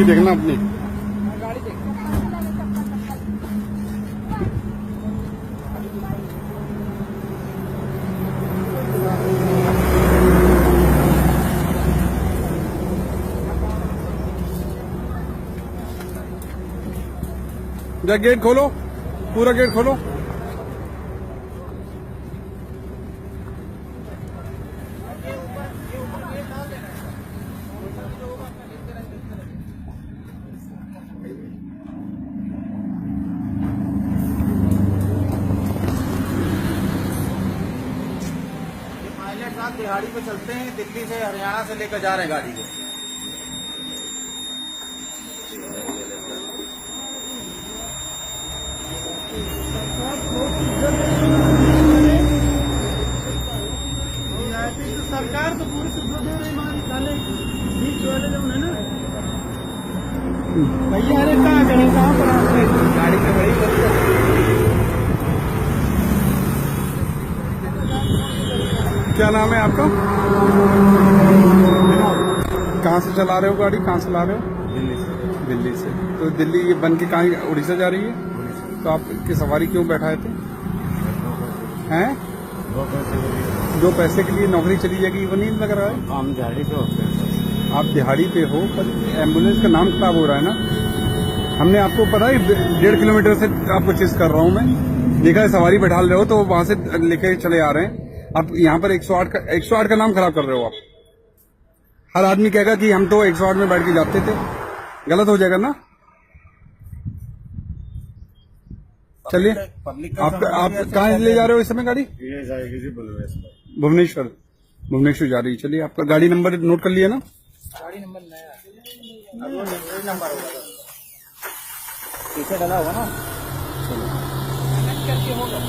देखना अपनी। गाड़ी देख। जा गेट खोलो, पूरा गेट खोलो। पायलट साहब दिहाड़ी पे चलते हैं, दिल्ली से हरियाणा से लेकर जा रहे हैं गाड़ी को। सरकार तो पूरी सुविधा दे रही है, बीच वाले जो है ना भैया, अरे कहाँ चढ़े, कहाँ पर आपने गाड़ी से बड़ी क्या नाम है आपका? कहाँ से चला रहे हो गाड़ी, कहाँ से ला रहे हो? दिल्ली से। दिल्ली से। तो दिल्ली ये बन के कहाँ, उड़ीसा जा रही है? तो आपकी सवारी क्यों बैठाए थे? हैं? 2 पैसे के लिए नौकरी चली जाएगी, वो नहीं लग रहा है? हम दिहाड़ी पे होते हैं। आप दिहाड़ी पे हो, पर एम्बुलेंस का नाम खराब हो रहा है ना। हमने आपको पता है 1.5 किलोमीटर से आपको चेस कर रहा हूँ मैं, देखा है सवारी बैठा रहे हो तो वहां से लेके चले आ रहे हैं। आप यहाँ पर 108 का नाम खराब कर रहे हो आप। हर आदमी कहेगा कि हम तो 108 में बैठ के जाते थे, गलत हो जाएगा ना। चलिए, आप कहाँ ले जा रहे हो इस समय गाड़ी? ये जाएगी जी भुवनेश्वर। भुवनेश्वर जा रही है। चलिए, आपका गाड़ी नंबर नोट कर लिया ना? गाड़ी नंबर नया नंबर होगा, पीछे डला हुआ ना। करके होगा।